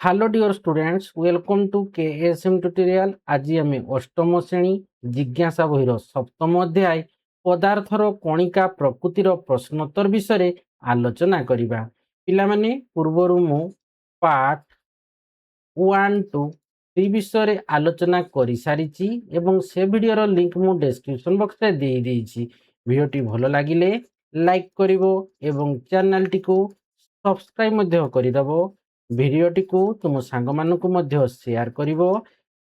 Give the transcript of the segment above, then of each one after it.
Hello dear students, welcome to KSM tutorial. आज आम अष्टम श्रेणी जिज्ञासा बहिर सप्तम अध्याय पदार्थर कणिका प्रकृतिर प्रश्नोत्तर विषय आलोचना करिबा। पिलामाने पूर्वरु मु पार्ट 1 टू 3 विषय आलोचना करि सारिछि एवं से वीडियोर लिंक मु डिस्क्रिप्शन बॉक्स रे देई देइछि। वीडियोटी भलो लागिले लाइक करिवो एवं चैनल टी को सब्सक्राइब मध्य करिदबो। भिडियोटी को तुम सांग मानकु मध्य शेयर करिवो।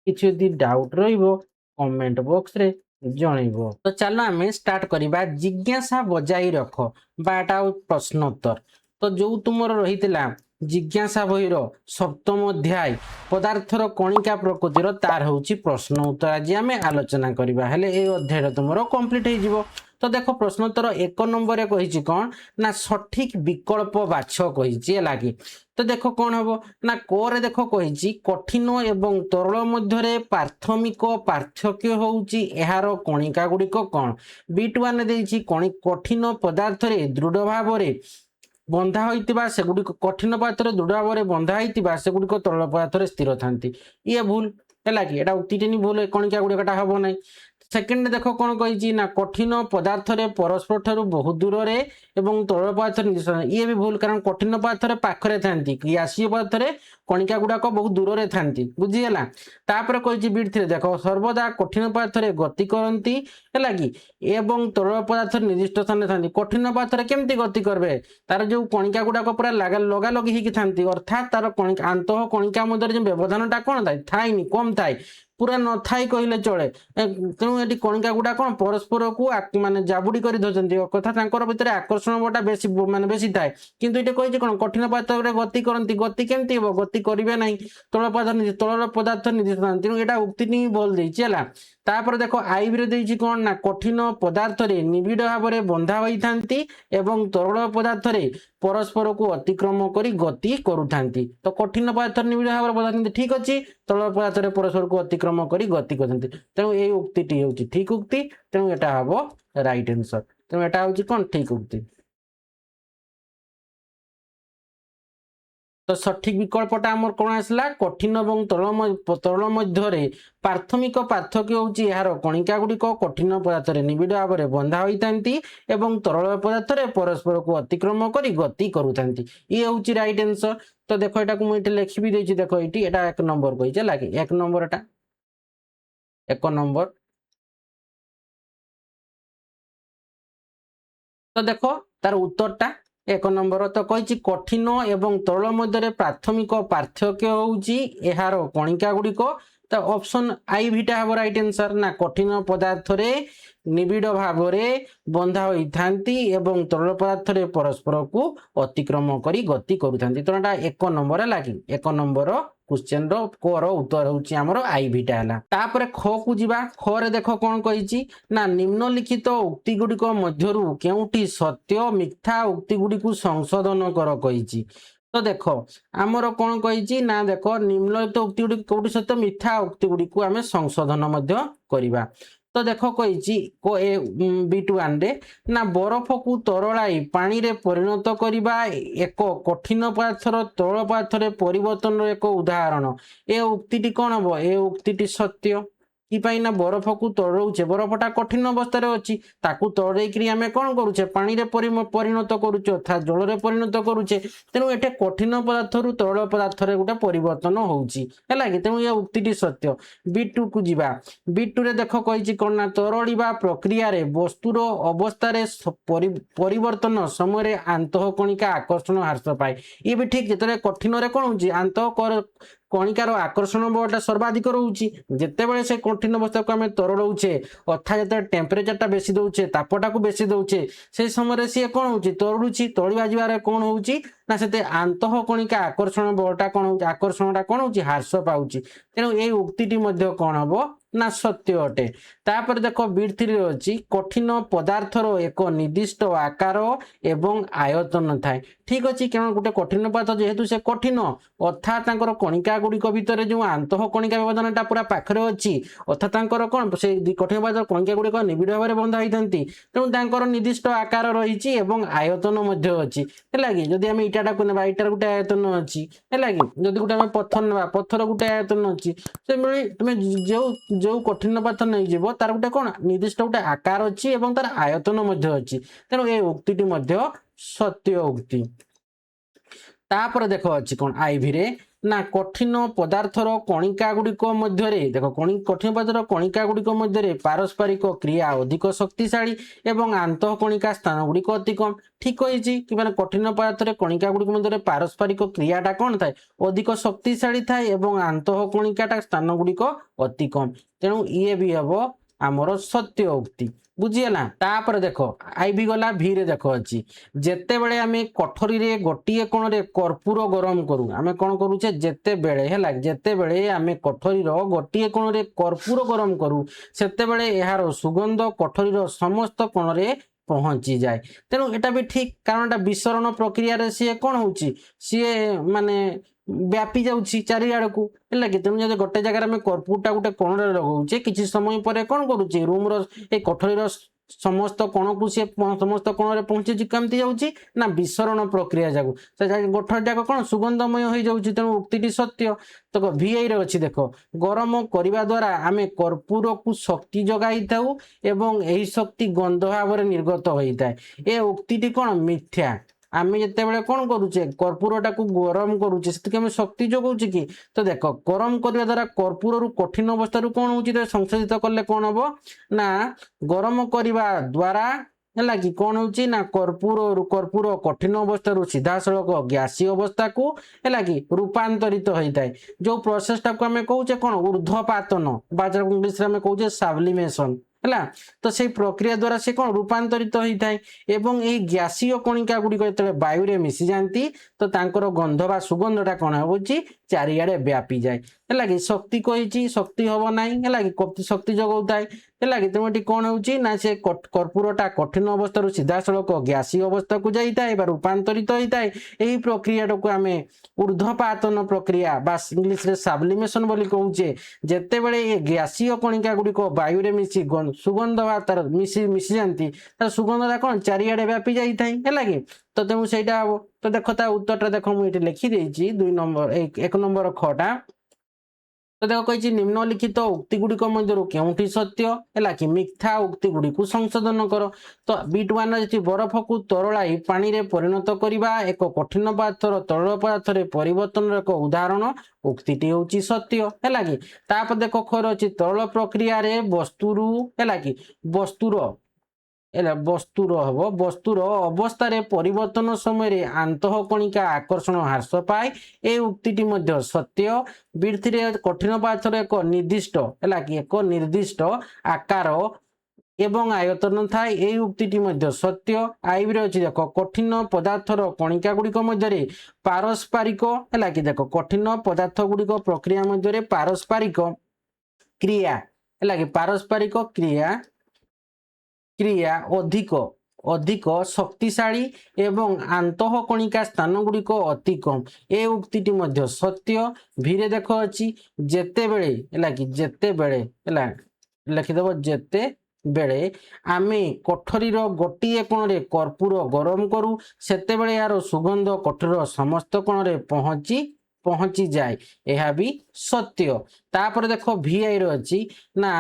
किछि यदि डाउट रहिबो कमेंट बॉक्स रे जणैबो। तो चलो आमे स्टार्ट करिबा। जिज्ञासा बजाई रख बाटा प्रश्नोत्तर। तो जो तुमर रहितला जिज्ञासा बहिर सप्तम अध्याय पदार्थर कणिका प्रकृतिर तार होची प्रश्न उत्तर आज आमे आलोचना करिबा। हेले ए अध्याय तुमर कंप्लीट हे जिवो। तो देखो प्रश्नोत्तर 1 नंबर रे कहिछि कोन ना सठिक विकल्प बाछ कहिछि लागि। तो देखो कौन हम ना कोरे देखो कही कठिन एवं तरल मध्य प्राथमिक पार्थक्य होउची एहार कणिका गुड़िक कौन। बीट वन देइछि कठिन पदार्थ रे दृढ़ भाव रे बंधा होइतिबा सेगुड़िक कठिन पदार्थ रे दृढ़ भाव रे बंधा होइतिबा सेगुड़िक तरल पदार्थ रे स्थिर थांती। ये भूल है कि एटा उक्तिटेनी भूल कणिका गुड़िकटा हम ना। सेकेंड देखो कौन कही ना कठिन पदार्थ रे परस्पर ठारू बहुत दूर रे एवं तरल पदार्थ निर्दिष्ट। ये भी भूल कारण कठिन पदार्थ रे पाखरे थांती ग्यासीय पदार्थ रे कणिका गुड़ाक बहुत दूर रे थांती। बुझीगला। तापर कही बीट थ्री देखो सर्वदा कठिन पदार्थ रे गति करती है कि एवं तरल पदार्थ निर्दिष्ट स्थान थांती। कठिन पदार्थ रे केमती गति करबे तार जो कणिका गुड़ाक पूरा लगा लगी होगी थांती अर्थात तार कणिका आंतः कणिका मध्य जो व्यवधानटा कौन थाए थाएनी कम थाए पूरा न थाई कहले चले। तेणु ये कणिका गुड़ा कौन परस्पर को माने जाबुड़ी कर धरती कथा भितर आकर्षण बटा बेसी माने बेसी थाए। किंतु ये कही कौन कठिन पदार्थ गति करती गति केमती हम गति करेंगे ना तल पदार्थ निर्दिष्ट। तेणु यहाँ उक्ति ही बोल देछि। तापर देखो आई भी देछि कौन ना कठिन पदार्थ रे निबिड़ भाव में बंधा होई थांती एवं तरल पदार्थ रे परस्पर को अतिक्रम करी गति करूथांती। तो कठिन पदार्थ निबिड़ भाव में बंधा ठीक अच्छी तरल पदार्थ रे परस्पर को अतिक्रम करी गति करते। तेणु ये उक्ति होची ठीक उक्ति। तेणु एटा हबो राइट आंसर। तेणु एटा होची कौन ठीक उक्ति। तो सठिक विकल्पटा आमर कौन आसला कठिन और तरल मध्य प्राथमिक पार्थक्य होची यार कणिका गुड़िक कठिन पदार्थ रे निबिड़ भाव में बंधा होई थांती एवं तरल पदार्थ रे परस्पर को अतिक्रम करी गति करूथांती। ये होची राइट आंसर। तो देखो एटा को मुझे लिखि भी देछि। देखो ये एटा 1 नंबर कही लगे 1 नंबर एटा 1 नंबर। तो देखो तार उत्तरटा 1 नंबर। तो कही कठिन एवं तरल मध्य प्राथमिक पार्थक्य होउची एहार कणिका गुड़िक। तो ऑप्शन आई भीटा हम राइट आंसर ना कठिन पदार्थ रे निबिड़ भाव में बंधा होई थांती एवं तरल पदार्थ रे परस्पर को अतिक्रम करी गति करूथांती। तो एटा 1 नंबर लागी 1 नंबर क्वेश्चन रो कोर उत्तर होची हमरो आई भीटा हला। तापर ख को जीवा। ख रे देखो कोन कहिची ना निम्नलिखित उक्ति गुड़िक मध्यरु केउटी सत्य मिथ्या उक्ति गुड़िक संशोधन कर कहिची। तो देखो आमर कौन कही ना देखो निम्नलिखित उक्ति गुड़िक कौटी सत्य मिथ्या उक्ति गुड़िक आम संशोधन करवा। तो देखो कही बीट वन रे ना बरफ को तरलाई पानी रे परिणत करवा एक कठिन पदार्थर तरल पदार्थ रे परिवर्तन एक उदाहरण। ए उक्ति कौन हम ए उक्ति सत्य कि ना बरफ को तड़ौचे बरफटा कठिन अवस्था अच्छी ताकू तड़ेकरी आम कौन करुचे पानी रे परिणत करुचे अर्थात जल रे परिणत करुचे। तेणु एटे कठिन पदार्थ रु तरल पदार्थ रे गोटे परिवर्तन होउची है कि तेणु ये उक्ति सत्य। बीट टू को जीवा। बीट टू रे देखो कही कौन ना तरलिबा प्रक्रिया रे वस्तुर अवस्था रे परिवर्तन समय आंतः कणिका आकर्षण ह्रास पाए। ये भी ठीक जिते कठिन रे कौन होची आंतः कणिकार आकर्षण बलटा सर्वाधिक रोचे जितेबाला से कठिन अवस्था को आम तरड़े अर्थात जो टेम्परेचरटा बेसी दौचे तापटा को बेसी दौचे से समय सी कौन हो तरुची तलिया जीवार कौन हो ना से आंतः कणिका आकर्षण बलटा कौन हो आकर्षणटा कौन हो ह्रास पाऊँच। तेणु ये उक्ति कौन हम ना सत्य अटे। तापर देखो बीट थ्री अच्छी कठिन पदार्थर एक निर्दिष्ट आकार एवं आयतन थाए ठीक अच्छे क्या गोटे कठिन पदार्थ जेहेतु से कठिन अर्थात कणिका गुड़िक भितर जो आंतः कणिका व्यवधानटा पूरा पाखरे अच्छी अर्थात कौन से कठिन पदार्थ कणिका गुड़िक निबिड़ भाव में बंधा होती तेणु निर्दिष्ट आकार रही आयतन अच्छी है कि जदि आम ये इटाटा को नेबा इटार गुटे आयतन अछि हैला कि जदि गुटे हम पत्थर नेबा पत्थर गुटे आयतन अछि से मिली तुमे जो जो कठिन पदार्थ नै जिवो तार गुटे कोन निर्दिष्ट गुटे आकार अछि एवं तार आयतन मध्ये अछि तेणु ए उक्तिटी मध्ये सत्य उक्ति तापर देखो अछि कोन आईवी रे ना कठिन पदार्थर कणिका गुड़िक मध्य देख कठिन पदार्थर कणिका गुड़िक मध्य पारस्परिक क्रिया अधिक शक्तिशाली एवं आंतः कणिका स्थान गुड़िक अति कम ठीक कही कि माने कठिन पदार्थ कणिका गुड़िक मध्य पारस्परिक क्रियाटा कौन थाए अधिक शक्तिशाली थाए एवं आंतः कणिकाटा स्थान गुड़िक अति कम तेणु ये भी हम आमर सत्य उक्ति बुझीगला तापर देख आईवी गला भी रे देख अच्छी जेते बेले आमे कठोरी रे गोटिए कोण रे कर्पूर गरम करू आमे कोन करूचे जेते बेले हैला जेते बेले आमे कठोरी रो गोटिए कोण रे कर्पूर गरम करू सेते बेले एहार सुगंध कठोरी रो समस्त कोण रे पहुंची जाए तेणु एटा भी ठीक कारण एटा विसरण प्रक्रिया रे सी कोन होउची सी माने व्यापी जाउची चारि आड़ को है कि तेणु जब गोटे जगह में कर्पूरटा गोटे कोण लगाऊे किसी समय पर कौन करुचे रूम रठोरी समस्त कोण को सी समस्त कोण पहुंची कमती जाऊँगी ना विसरण प्रक्रिया जाकू गोठर जाक कौन सुगंधमय हो जाऊँगी तेणु उक्ति सत्य तो VI रे अच्छी देख गरम करने द्वारा आम कर्पूर को शक्ति जगाई थाऊ एवं यही शक्ति गंध भाव में निर्गत होता है ये उक्ति कौन मिथ्या आमे जिते बेले कौन करुचे कर्पूरटा को गरम करुचे से शक्ति जोगाऊे कि तो देख गरम करने द्वारा कर्पूर रु कठिन अवस्था कौन हो संशोधित कले कौन हम ना गरम करने द्वारा है कि कौन हो ना कर्पूर कठिन अवस्था सीधा सड़क गैसीय अवस्था को है कि रूपांतरित होता है जो प्रोसेसटा को आम कहे कौन ऊर्ध्वपातन बा इंग्लीश में कहे सब्लिमेशन है तो से प्रक्रिया द्वारा से कौन रूपांतरित होता है एवं यही गैसीय कणिका गुड़िक जो वायु रे मिसी जाती तो तांकर गंध बा सुगंधटा कौन हो चारिआडे व्यापी जाए है कि शक्ति कही शक्ति हम ना है कि शक्ति जगाऊे है कि तेणु कौन हो से कर्पूरटा कठिन अवस्था सीधा सड़क गैसीय अवस्था को जाए रूपांतरित होता है यही प्रक्रिया को आम ऊर्ध्वपातन प्रक्रिया बा इंग्लीश रे सब्लिमेशन बोली कहूचे जेते बेले ये गैसीय कणिका गुड़िक वायु रे मिसी सुगंध बा तार मिसी जाती तार सुगंधटा कौन चारिआडे व्यापी जाए है कि तो तेणु से हम तो देख उत्तरटा देख मुझे लिखिदे 2 नंबर 1 नंबर खटा तो देखो कही निम्नलिखित उक्ति गुड़िक मध्य केउठी सत्य है कि मिथ्या उक्ति गुड़िक संशोधन कर तो B1 बरफ को तरलाई पानी रे परिणत करने एक कठिन पदार्थर तरल पदार्थ परिवर्तन एक उदाहरण उक्ति होची सत्य है कि तापर देख खर अच्छी तरल प्रक्रिया रे वस्तुरु है कि वस्तुर वस्तुर हम वस्तुर अवस्था परिवर्तन समय आंतः कणिका आकर्षण ह्रास पाए ये उक्ति मध्य सत्य वृद्धि कठिन पदार्थर एक निर्दिष्ट है कि एक निर्दिष्ट आकार एवं आयतन थाए यही उक्ति मध्य सत्य आईवी अच्छी देख कठिन पदार्थर कणिका गुड़िक मध्य पारस्परिक है कि देख कठिन पदार्थ गुड़िक प्रक्रिया मध्य पारस्परिक क्रिया है कि पारस्परिक क्रिया अधिक अधिक शक्तिशाली एवं आंतः कणिका स्थान गुड़िक अति कम ए उक्ति मध्य सत्य भीरे देख अच्छी जेते बेले है कि जेते बेले है लिखिदेव जेते बेले आमे कोठरीर गोटिए कोण रे कर्पूर गरम करू सेते बेले यार सुगंध कोठरीर समस्त कोण रे पहुंची जाए यह भी सत्य तापर देख VI रो अच्छी ना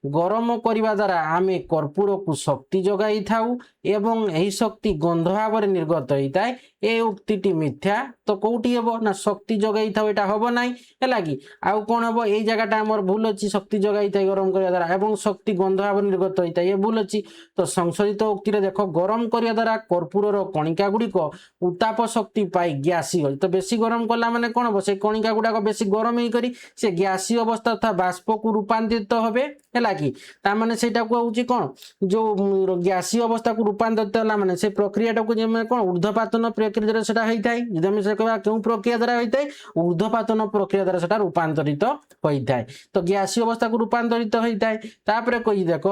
गरम करने द्वारा आम कर्पूर को शक्ति जगाई थाऊ एवं यही शक्ति गंध भाव में निर्गत होता है ये उक्ति मिथ्या तो कौटी हम ना शक्ति जगाई था यहाँ हम ना है कि आउ कौन हम ये जगह आम भूल अच्छी शक्ति जगाई था गरम करने द्वारा एवं शक्ति गंध भाव में निर्गत होता है ये भूल अच्छी तो संशोधित उक्ति देख गरम करने द्वारा कर्पूर कणिका गुड़िक उत्ताप शक्ति पाई गैसीय तो बेसी गरम कला माने कौन हम से कणिका गुड़ाक बेसी गरम ही करी से गैसीय अवस्था तथा बाष्प को रूपांतरित होबे है कि तार सेटा को हूँ कौन जो गैसीय अवस्था को रूपांतरित है माने से प्रक्रिया को कौन ऊर्ध्वपातन प्रक्रिया द्वारा सेटा होता है जब हम से कह क्यों प्रक्रिया द्वारा होता है ऊर्ध्वपातन प्रक्रिया द्वारा सेटा रूपांतरित होता है तो गैसीय अवस्था को रूपांतरित होता है तापर कही देख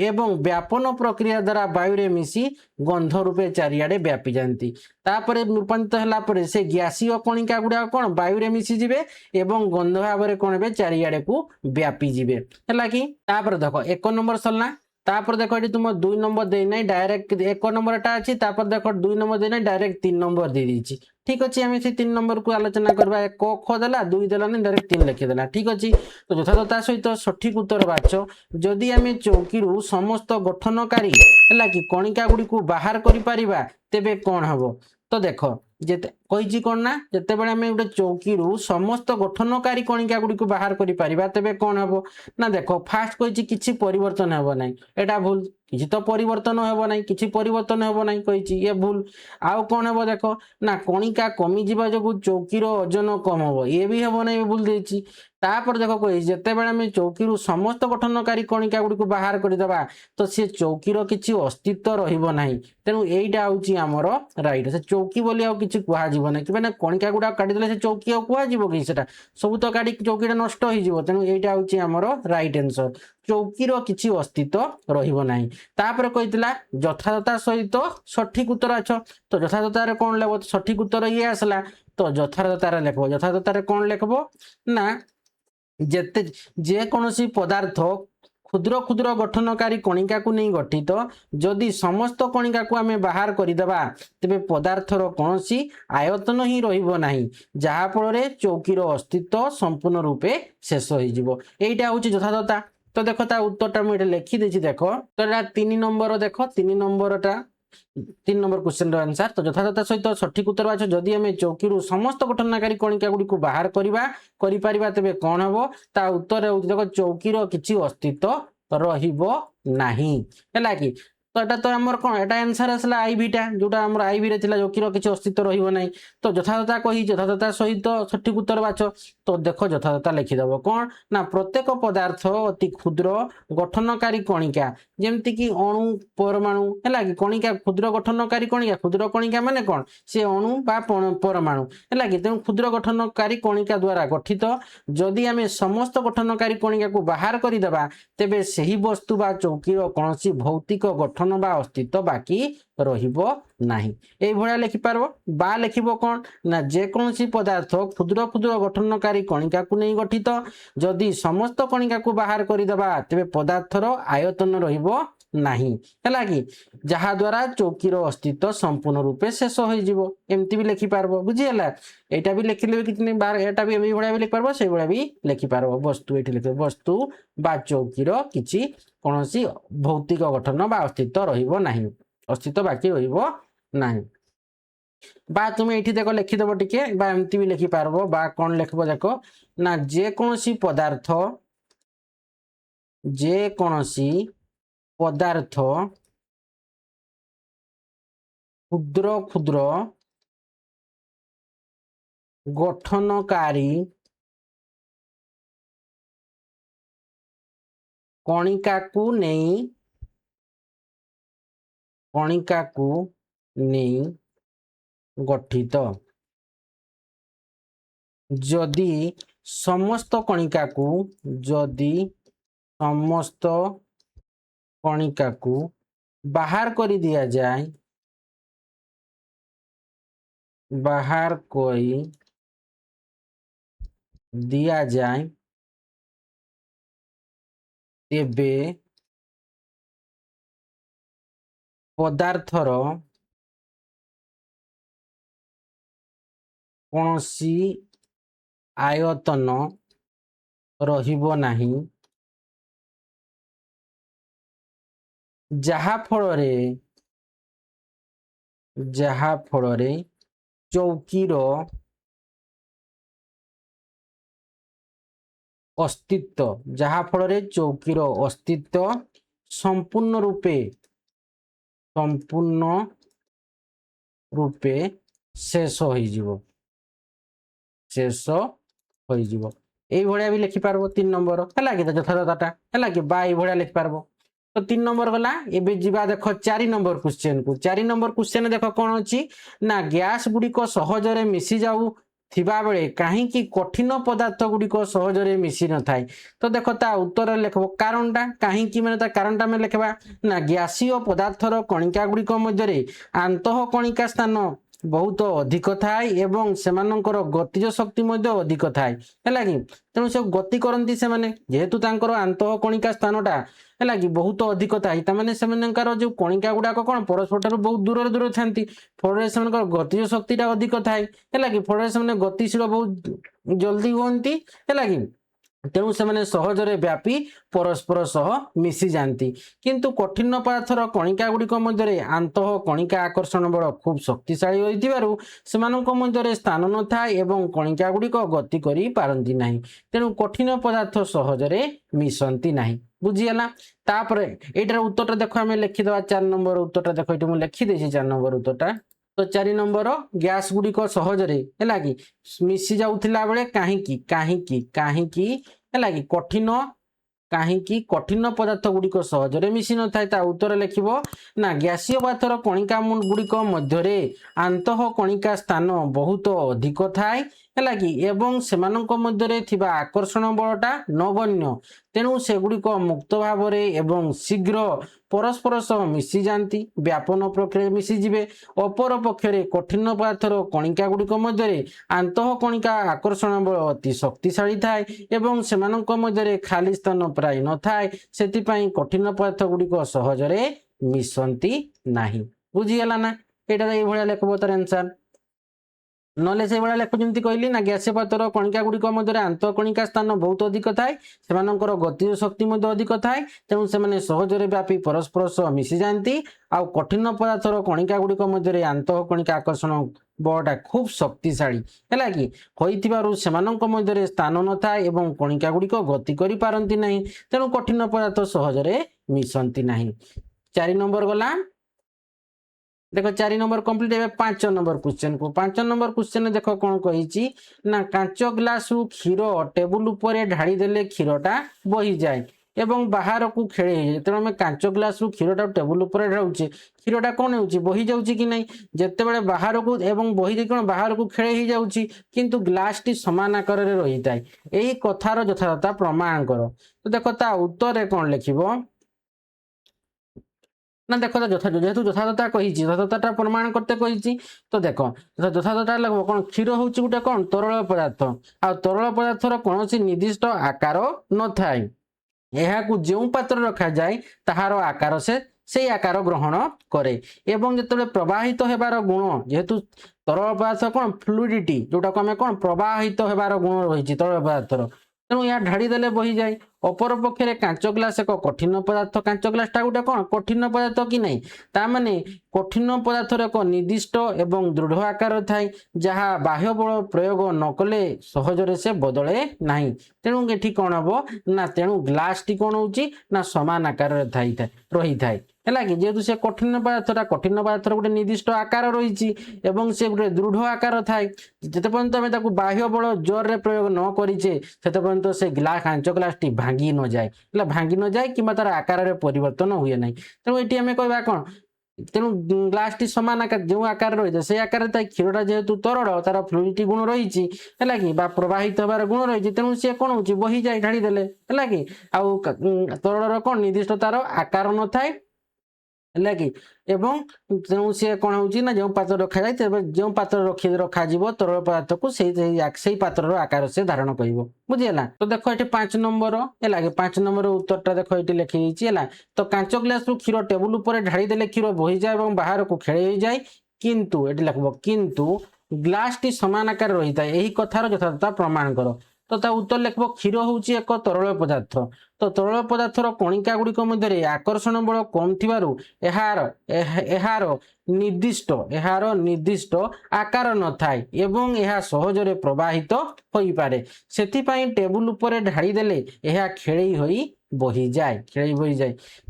एवं व्यापन प्रक्रिया द्वारा वायु रे मिसी गंध रूपे चारिआडे व्यापी जाती तापर रूपांतरित होला परे से गैसीय कणिका गुड़ा कौन वायु रे मिसी जिवे एवं गंध भाव में कौन हे चारिआडे को व्यापी जिवे है कि तापर देख 1 नंबर सरला तापर देखो ये तुम 2 नंबर दे ना डायरेक्ट 1 नंबरटा अच्छी देखो 2 नंबर दे ना डायरेक्ट 3 नंबर दे दी। ठीक अच्छे आम से 3 नंबर को आलोचना करवा क ख देला 2 देलानी डायरेक्ट 3 लिखिदेला। ठीक अच्छे तो यथार्थता सहित सठिक उत्तर बाच जदि आम चौकी समस्त गठनकारी है कि कणिका गुड़ी को बाहर कर तेबे कौन हम तो देख जेते कही कौन ना जिते बड़े आम गोटे चौकी समस्त गठनकारी कणिका गुड़ी को बाहर कर तेबे कौन हम ना देख फास्ट कही किसी परिवर्तन हेब ना एटा भूल किसी तो परिवर्तन हेब ना किसी परिवर्तन हेब ना कही ये भूल आउ कौन हम देख ना कणिका कमिज जो चौकीर ओजन कम हम ये भी हम ना भूल देती। तापर देख कही जिते बड़े आम चौकी समस्त गठनकारी कणिका गुड़ी को बाहर करदे तो सी चौकीर किसी अस्तित्व रहा तेणु यहीटा हूँ आमर राइट से चौकी बोली आउ किसी कहना ना कि मैंने कणिका गुड़ा काटिदे से चौकी आ कह कि सब तो काटी चौकीटा नष्ट हो तेणु यहीटा हूँ आमर राइट आंसर चौकीर किसी अस्तित्व रहा। तापर कही यथार्थता सहित सठिक उत्तर अच्छ तो यथार्थतार कौन लेब सठिक उत्तर ये आसला तो यथार्थतार लिखब यथार्थतार कौन लिखब ना जेते जेकोसी पदार्थ क्षुद्र क्षुद्र गठनकारी कणिका को नहीं गठित जदि समस्त कणिका को आम बाहर करदेबा तेबे पदार्थर कौन आयतन ही रहा जहाँफल चौकीर अस्तित्व संपूर्ण रूपे शेष होटा हूँ यथार्थता। तो देख उत्तरटा मुझे लिखिदे देख तो 3 नंबर देख 3 नंबरटा 3 नंबर क्वेश्चन आंसर तो यथार्थता सहित सठिक उत्तर बाछ जदि आम चौकी समस्त गठनकारी कणिका गुड़ी को बाहर करिपरिबा तेबे कौन हम ता उत्तर हो देख चौकीर किसी अस्तित्व रहिबो नाही हैला कि तो एटा तो आमर कौन एटा आंसर आसला आईवीटा जोटा आमर आईवी रे थिला चौकीर किसी अस्तित्व रहिबो नाही तो यथार्थता कही यथार्थता सहित सठिक उत्तर बाछ तो देख यथार्थता लिखिदेव कौन ना प्रत्येक पदार्थ अति क्षुद्र गठनकारी कणिका जेमती कि अणु परमाणु है कि कणिका क्षुद्र गठनकारी कणिका क्षुद्र कणिका माने कौन से अणु बा परमाणु है कि तेणु क्षुद्र गठनकारी कणिका द्वारा गठित जदि आम समस्त गठनकारी कणिका को बाहर करदेबा तेबे सही वस्तु बा चौकीर कौन भौतिक गठन बा अस्तित्व बाकी रहिबो नाही एई भळा लिखि पारबो बा लिखिबो कोन ना जे कोनसी पदार्थ क्षुद्र क्षुद्र गठनकारी कणिका को नहीं गठित जदि समस्त कणिका को बाहर करदेबा तेबे पदार्थर आयतन रहिबो नाही हैला कि जहा द्वारा चौकीर अस्तित्व संपूर्ण रूपे शेष हो जिवो एमती भी लिखि पारबो बुझियला एटा भी लिखिले भी कितने बार एटा भी एई भळा भी लिखि पारबो सेई भळा भी लिखि पारबो वस्तु एठी लिखि वस्तु बा चौकीर किछि कोनसी भौतिक गठन बा अस्तित्व रहिबो नाही अस्तित्व बाकी रहिबो नाही बा तुम एठी देखो लिखिदेव टिके बा एमती भी लिखि पारबो बा कोन लिखबो देखो ना जे कोनसी पदार्थ क्षुद्र क्षुद्र गठनकारी कणिका को नहीं गठित जदि समस्त कणिका को बाहर कर दिया जाए तेबे पदार्थर कौनसी आयतन रहिबो नाही जहा फଳରେ चौकीर अस्तित्व संपूर्ण रूपे शेष हो भी लिखि पारबो 3 नंबर है कि यथार्थता है कि बा ये लिखि पारबो तो 3 नंबर गला एबे जीवा देखो 4 नंबर क्वेश्चन को 4 नंबर क्वेश्चन देखो कौन अच्छी ना गैस गुड़िक सहजरे मिसी जाऊ थिबा बेले कहीं कठिन पदार्थ गुड़िक सहजरे मिसी न थाए तो देखो ता उत्तर लिखब कारणटा कहीं माने कारणटा में लिखबा ना गैसीय पदार्थर कणिका गुड़िक मध्य आंतः कणिका स्थान बहुत अधिक थाए एवं सेमानंकर गतिज शक्ति मध्य अधिक थाए है कि तेणु से गति करती से माने जेहेतु तांकर आंतः कणिका स्थानटा है कि बहुत अधिक थाए ताने से जो कणिका गुड़ाक कौन परस्पर बहुत दूर दूर था फल से गतिज शक्तिटा अधिक थाए है कि फल से गतिशील बहुत जल्दी हमें है कि तेणु से सहजरे व्यापी परस्पर सह मिसी जाती किंतु कठिन पदार्थर कणिका गुड़िक मध्य आंतः कणिका आकर्षण बल खूब शक्तिशाली होती स्थान न थाए एवं कणिका गुड़िक गति करि पारंती नहीं तेणु कठिन पदार्थ सहजरे मिसंती नहीं बुझीगला तापर एटार उत्तर देख आम लिखिदे 4 नंबर उत्तर देख ये मुझे लिखिदे 4 नंबर उत्तरटा तो 4 नंबर गैस गुड़िक सहजरे है कि मिसी जाउथिला बेले काहींकी है कि कठिन कहीं कठिन पदार्थ गुड़िक सहजरे मिसी न था उत्तर लिखिबो ना गैसीय पदार्थर कणिका गुड़िक मध्य आंतः कणिका स्थान बहुत अधिक थाए है कि एवं सेमानंक मध्य थिबा आकर्षण बलटा नगण्य तेणु सेगुड़िक मुक्त भाव एवं शीघ्र परस्पर सह मिसी जाती व्यापन प्रक्रिया मिसी जिवे अपर पक्षरे कठिन पदार्थर कणिका गुड़िक मध्य आंतः कणिका आकर्षण बल अति शक्तिशाली थाए एवं सेमानंक मध्य खाली स्थान प्राय न थाए सेतिपई कठिन पदार्थ गुड़िक सहजरे मिसंती नाही बुझीगला ना एटा ए भलिया लेखबो तार आंसर नले से भाया लेख जमी कहली ना गैसीय पदार्थर कणिका गुड़िक मध्य आंतः कणिका स्थान बहुत अधिक थाए सेमानंकर गतिज शक्ति अधिक थाए तेणु से सहजरे व्यापी परस्पर सह मिसी जाती आ कठिन पदार्थर कणिका गुड़िक मध्य आंतः कणिका आकर्षण बलटा खूब शक्तिशाली है कि सेमानंक मध्य स्थान न थाए एवं कणिका गुड़िक गति करि पारंती नहीं तेणु कठिन पदार्थ सहजरे मिसंती नहीं 4 नंबर गला देखो 4 नंबर कंप्लीट है 5 नंबर क्वेश्चन को 5 नंबर क्वेश्चन देखो कौन कही ना कांच ग्लास रु क्षीर टेबुल उपरे ढाड़ी देले क्षीरटा बही जाए एवं बाहर को खेले जो आम कांच ग्लास रु क्षीरटा टेबुल उपरे ढाऊचे क्षीरटा कौन हो बही जाऊँगी कि नहीं जिते बाहर को एवं बही कौन बाहर को खेले ही जाऊँगी किंतु ग्लास टी समान आकार रही थाए यही कथार यथार्थता प्रमाण कर तो देखो ता उत्तर कौन लिखिबो ना देखो जेहेतु यथार्थता कही यथार्थता प्रमाण करते कही तो देख यथार्थता लगभग कौन क्षीर हूँ गोटे कौन तरल पदार्थ आ तरल पदार्थर कौन निर्दिष्ट आकार न थाए यह जो पात्र रखा जाए ताहार आकार से आकार ग्रहण करे एवं जिते प्रवाहित होबार गुण जेहेतु तरल पदार्थ कौन फ्लूइडिटी जोटा को आम कौन प्रवाहित होबार गुण रही तरल पदार्थर तेणु यह ढाड़ी देले बही जाए अपर पक्षे कांच ग्लास एक कठिन पदार्थ कांच ग्लासटा गोटे कौन कठिन पदार्थ कि नहीं ताने कठिन पदार्थर एक निर्दिष्ट एवं दृढ़ आकार थाए जहाँ बाह्य बल प्रयोग न कले सहजरे से बदले नहीं तेणु ये कौन हम ना तेणु ग्लास टी कौन हो समान आकार रही थाए है कि जेहेतु से कठिन पदार्थर गोटे निर्दिष्ट आकार रही से गोटे दृढ़ आकार थाए जिते पर्यंत आम बाह्य बल जोर रे प्रयोग न करें से पर्यंत से कांच ग्लास टी भांगी न जाए भांगी न जाए कि तार आकार परिवर्तन हुए ना तेणु ये आम कह कौन तेणु ग्लास टी समान आकार जो आकार रही है से आकार क्षीरटा जेहेतु तरल तार फ्लूइडिटी गुण रही है कि प्रवाहित होबार गुण रही तेणु सी कौन हो बही जाए ढाड़ी देले है कि आउ तरल कौन निर्दिष्ट तार आकार न थाए है कि एवं तेणु सी कौन हो जो पात्र रखा जाए जो पात्र रखा तरल पदार्थ को से पात्र आकार से धारण कर बुझीगला तो देखो ये 5 नंबर है कि 5 नंबर उत्तरटा देखो ये लिखी है तो कांच ग्लास रु क्षीर टेबुल उपर ढाड़ी देले क्षीर बही जाए और बाहर को खेले जाए किंतु ये लिखब किंतु ग्लास टी समान आकार रही था यही कथार यथार्थता प्रमाण कर तो ता उत्तर लिखब क्षीर हूँ एक तरल पदार्थ तो तरल पदार्थर कणिका गुड़िक मध्य आकर्षण बल कम थिबारु एहार निर्दिष्ट आकार न थाए एवं यह सहजरे प्रवाहित होई पारे सेथिपई टेबुल उपरे ढाड़ी देले यह खेळई होई बही जाए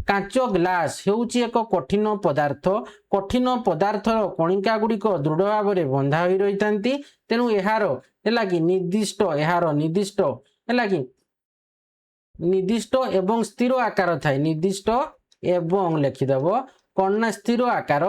कांच ग्लास हेउची एक कठिन पदार्थर कणिका गुड़िक दृढ़ भाव में बंधा हो रही था तेणु यार है कि निर्दिष्ट है कि निर्दिष्ट एवं स्थिर आकार थाए निर्दिष्ट एवं लिखिदेव कौन ना स्थिर आकार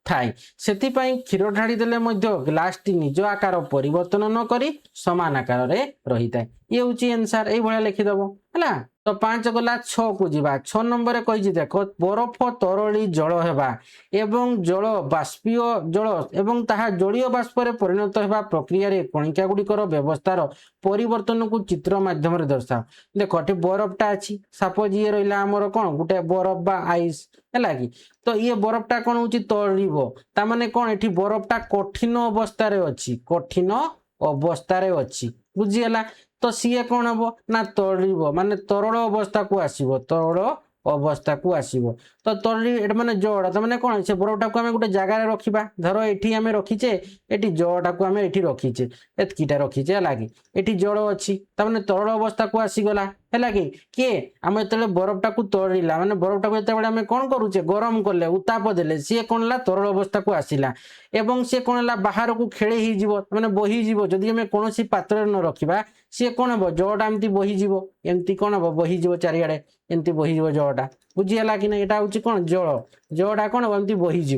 थाए सेथिपई क्षीर ढाड़ी देले ग्लास टी निज आकार परिवर्तन न करी समान आकार रही थाए ये हूँ आंसर ये लिखिदेव है। तो 5 गला 6 को जीवा 6 नंबर कही देख बरफ तरली जल हेबा एवं जल बाष्पीय जल एवं ताहा जलीय बाष्प परिणत होगा प्रक्रिया रे कणिका गुड़िकर व्यवस्थार परिवर्तन को चित्र माध्यम दर्शाओ। देख ये बरफटा अच्छी सपोज ये रहा आमर कौन गोटे बरफ बा आइस है कि तो ये बरफटा कौन हो तरब ताने कौन ये बरफटा कठिन अवस्था अच्छी कठिन अवस्था अच्छी बुझीगला। तो सीए कौन हम ना तरब माने तरल अवस्था को आसब तरल अवस्था को आसब। तो तरली माने जड़ा तो मैंने कौन से बरफटा को आम गोटे जगार रखा धर ये आम रखीचे ये जड़ा को आम ये रखीचे एतकीटा रखीचे है कि ये जड़ अच्छी तमें तरल अवस्था को आसीगला है कि किए आम जो बरफटा को तड़ला माने बरफटा को जो आम कौन करुचे गरम कले उत्ताप देले सी कौन है तरल अवस्था को आसला एवं सी कौन है बाहर को खेले मैंने बहीज जदि आम कौन पात्र न रखा सी कौन हम जड़टा एमती बहीज एमती कौन हम बहीज चारिआडे एमती बहीज जड़टा बुझीगला कि ना यहाँ हूँ कौन जल जड़टा कौन हम एमती बहीज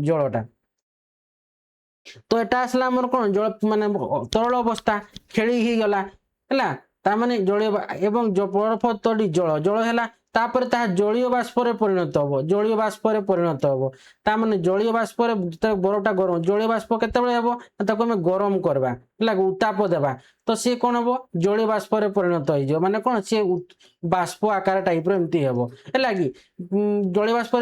जलटा। तो यहाँ आसला आमर कौन जल माने तरल अवस्था खेली ही गला है ताने जलीय एवं बरफ तली जल जल है तापर ता जलीय बाष्प परिणत हम जलीय बाष्प परिणत हम ताने जलीय बाष्प बरफटा गरम जलीय बाष्प केतबेले हम गरम करवा है उत्ताप देवा तो सी कौन हम जलीय बाष्प परिणत हो माने कौन सी बाष्प आकार टाइप एमती हम है कि जलीय बाष्प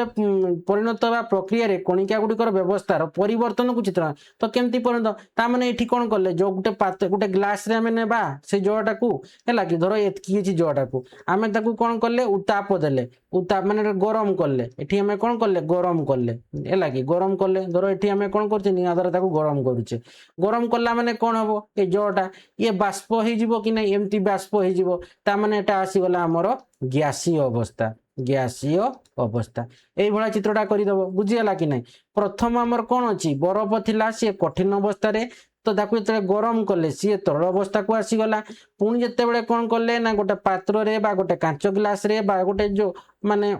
परिणत होगा प्रक्रिया रे कणिका गुड़िकर व्यवस्थार परिवर्तन को चित्र तो केमती परिणत ताने ये कौन कले जो गोटे पात्र गोटे ग्लास रे आम नेबा से जलटा को है कि धर एतकी जलटा को आम कौन कले उत्ताप देले उत्ताप माने गरम कले ये आम कौन कले गरम कले है कि गरम कले धर ये आम कौन कर निआ द्वारा गरम करुचे गरम कला माने कौन हम ये जलटा ये बाष्प हो कि नहीं एमती बाष्प होने आसीगला आमर गैसीय अवस्था गैसीय अवस्था ये चित्रटा करदेव बुझीगला कि नहीं। प्रथम आमर कौन अच्छी बरफ थिला सी कठिन अवस्था तो जो गरम कले सी तरल अवस्था को आसीगला पुणी जिते कौन कले ना गोटे पात्र रे बा गोटे कांच ग्लास रे बा गोटे जो माने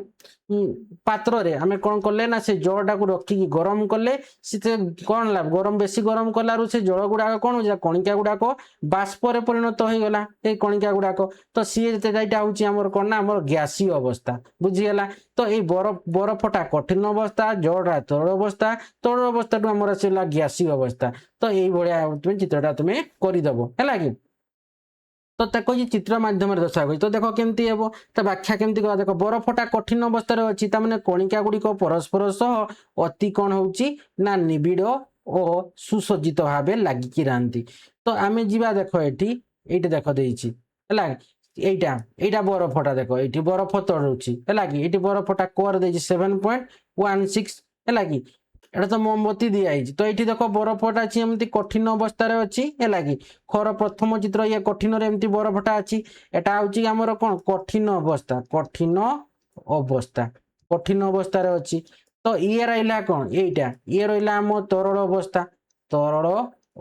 पात्र रे आमे कौन कले ना से जलटा को रखिकी गरम कले से कौन ला गरम बेसी गरम कलारू से जल गुड़ाक कौन हो कणिका गुड़ाक बाष्प परिणत हो गला ये कणिका गुड़ाक तो सी यहाँ हूँ आमर कौन ना आमर गैसीय अवस्था बुझीगला। तो ये बरफटा कठिन अवस्था जलटा तरल अवस्था आमर आसला गैसीय अवस्था तो ये चित्रटा तुम्हें करदेव है कि तो ताको ये चित्र माध्यम दर्शा गई तो देख केमती हे तो व्याख्या केमती कर देख बरफटा कठिन अवस्था अच्छी तमें कणिका गुड़िक परस्पर सह अति कौन हो निबिड़ और सुसज्जित भाव लगिकी रही। तो आम जा देख ये देख देती है यहाँ बरफटा देख ये बरफ तड़ुची है कि ये बरफटा कोर दे 7.16 है कि एटा तो मोमबत्ती दिखाई तो ये देख बरफटा अच्छी एमती कठिन अवस्था अच्छी है कि खर प्रथम चित्र ये कठिन एमती बरफटा अच्छी एटा हूँ आमर कौन कठिन अवस्था कठिन अवस्था अच्छी। तो ये रहा कौन यहीटा ये रहा आम तरल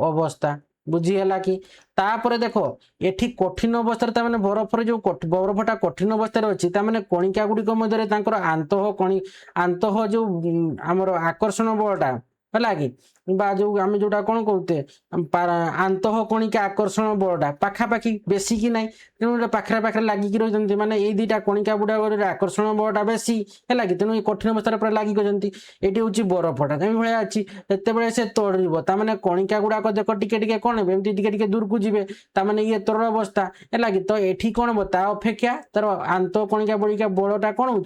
अवस्था बुझीगला कि तापर देख ये कठिन अवस्था मैंने बरफर जो बरफटा कठिन अवस्था अच्छी कणिका गुड़िक मध्य आंतः जो आमर आकर्षण बलटा है कि जो आम जोटा कौन कहते आंतः कणिका आकर्षण बलटा पाखापाखि बेसी कि ना तेणु पाखे पाखे लगिकी रही मैंने ये दुटा कणिका गुड़ाक आकर्षण बलटा बेसी है कि तेणु कठिन अवस्था पूरा लगिक ये हूँ बरफटा भाया अच्छी जिते से तड़ब ताने कणिका गुड़ाक देख टिके कौन एमती टे दूर को जी ताने ये तरल अवस्था है कि तो ये कौन हम ता अपेक्षा तार आंत कणिका बड़िका बलटा कौन हो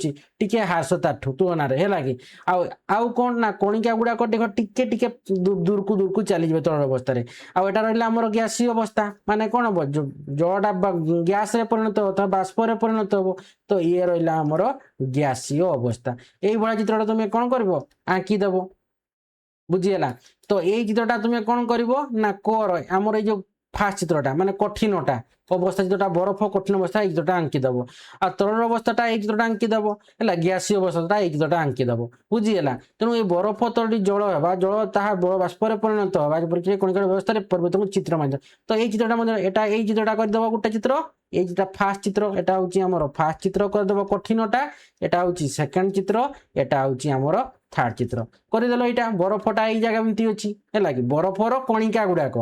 ह्रास ताठू तुलन है कि आउ कौन ना कणिका गुड़ाक देख टिके दूर को चली जाए तरल अवस्था आउ एटा रहा आमर गैसीय अवस्था माने कौन हम जलटा गैस रे परिणत हो बाष्प परिणत हो तो ये रहा आमर गैसीय अवस्था ये चित्रटा तुम्हें कौन कर आंकीदेव बुझीगला। तो ये चित्रटा तुम्हें कौन कर ना कर आमर ये फास्ट चित्रटा माने कठिनटा अवस्था चित्रटा बरफ कठिन अवस्था ये चित्रटा आंकीदेव आ तरल अवस्थाटा ये चित्रटा आंकीदेव है गैसीय अवस्था ये चित्रटा आंकीदेव बुझीगला। तेणु ये बरफ तली जल है जल ता बाष्प परिणत होगा कणिका व्यवस्था परिवर्तन चित्र माध्यम तो ये चित्रटा ये चित्रटा करदेव गोटे चित्र ये फास्ट चित्र यहाँ हूँ आमर फास्ट चित्र करदेव कठिनटा यहाँ हूँ सेकेंड चित्र यहाँ हूँ आमर থার্ড চিত্র করিদেল। এইটা বরফটা এই জায়গা এমতি অছি হলা কি বরফর কণিকা গুড়াক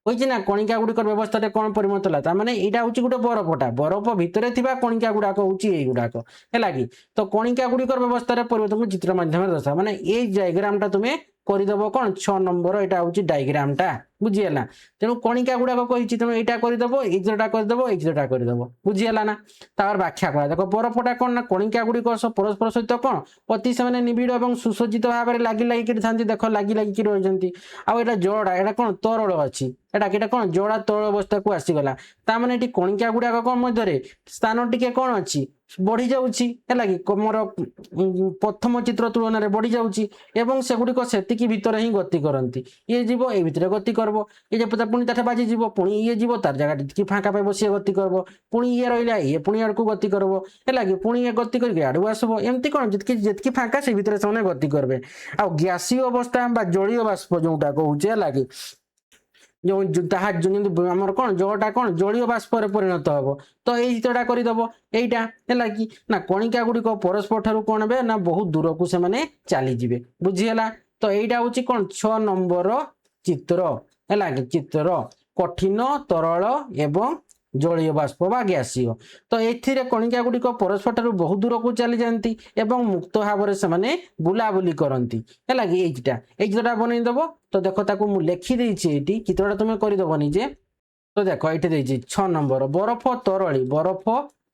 কইছি না কণিকা গুড়িকর ব্যবস্থাটা কোন পরিবর্তন হলা তার মানে এইটা হচ্ছে গোটে বরফটা বরফ ভিতরে থিবা কণিকা গুড়াক হচ্ছে এইগুড়াক হলা কি তো কণিকা গুড়িকর ব্যবস্থার পরিবর্তন চিত্র মাধ্যমে দর্শা মানে এই ডায়াগ্রামটা তুমি করিদেব কোন 6 নম্বর এটা হচ্ছে ডায়াগ্রামটা বুঝিগলা। তেণু কণিকা গুড়াক কইছি তেণু এইটা করিদেব এই চিত্রটা করিদেব এই চিত্রটা করিদেব বুঝিগলা না। তারপর ব্যাখ্যা করা দেখো বরফটা কোন না কণিকা গুড়িক পরস্পর সহিত কোন অতি সেমানে নিবিড় এবং সুসজ্জিত ভাবে লাগি লাগি থাকি দেখ লাগি লাগি রয়েছেন। আউ এটা জড়টা এটা কোন তরল ଅଛି এটা কোন জড়া তরল অবস্থাକୁ ଆସିଗଲା ତା ମାନେ ଏଠି କଣିକା ଗୁଡାକ কোন ମଧ୍ୟରେ ସ୍ଥାନ ଟିକେ কোন ଅଛି বড়ি যাଉଛି ହେଲା କି ମୋର ପ୍ରଥମ ଚିତ୍ର ତୁଳନାରେ ବଢି ଯାଉଛି ଏବଂ ସେଗୁଡିକ ସେତିକି ଭିତରେ ହିଁ ଗତି କରନ୍ତି। ଇଏ ଯିବ ଏଇ ଭିତରେ ଗତି କରିବ ଇଏ ଯେ ପୁଣି ତାଠା ବାଜି ଯିବ ପୁଣି ଇଏ ଯିବ ତାର ଜାଗା ଟିକେ ଫାଙ୍କା ପାଇବ ସିଏ ଗତି କରିବ ପୁଣି ଇଏ ରହିଲା ଇଏ ପୁଣି ଆଡକୁ ଗତି କରିବ ହେଲା କି ପୁଣି ଇଏ ଗତି କରିକି ଆଡକୁ ଆସିବ ଏମିତି କଣ ଯେତିକି ଫାଙ୍କା ସେଇ ଭିତରେ ସେମାନେ ଗତି କରିବେ। ଆଉ ଗ୍ୟାସୀୟ ଅବସ୍ଥା ବା ଜଳୀୟ ବାଷ୍ପ ଯୋଉଟା କହୁଛେ ହେଲା କି ତାହା ଯେମିତି ଆମର କଣ ଜଳଟା କଣ ଜଳୀୟ ବାଷ୍ପରେ ପରିଣତ ହବ ତ ଏଇ ଚିତ୍ରଟା କରିଦବ এইটা ହେଲା କି ନା କଣିକା ଗୁଡିକ ପରସ୍ପର ଠାରୁ କଣ ହେବେ ନା ବହୁତ ଦୂରକୁ ସେମାନେ ଚାଲିଯିବେ ବୁଝିହେଲା। ତ ଏଇଟା ହଉଛି କଣ 6 ନମ୍ବର ଚିତ୍ର ହେଲା କି ଚିତ୍ର କଠିନ ତରଳ ଏବଂ ଜଳୀୟ ବାଷ୍ପ ବା ଗ୍ୟାସୀୟ। ତ ଏଥିରେ କଣିକା ଗୁଡିକ ପରସ୍ପର ଠାରୁ ବହୁତ ଦୂରକୁ ଚାଲି ଯାଆନ୍ତି ଏବଂ ମୁକ୍ତ ଭାବରେ ସେମାନେ ବୁଲାବୁଲି କରନ୍ତି ହେଲା କି ଏଇ ଚିତ୍ରଟା ବନେଇଦବ। ତ ଦେଖ ତାକୁ ମୁଁ ଲେଖି ଦେଇଛି ଏଇଠି ଚିତ୍ରଟା ତୁମେ କରିଦବ ନିଜେ। ତ ଦେଖ ଏଇଠି ଦେଇଛି 6 ନମ୍ବର ବରଫ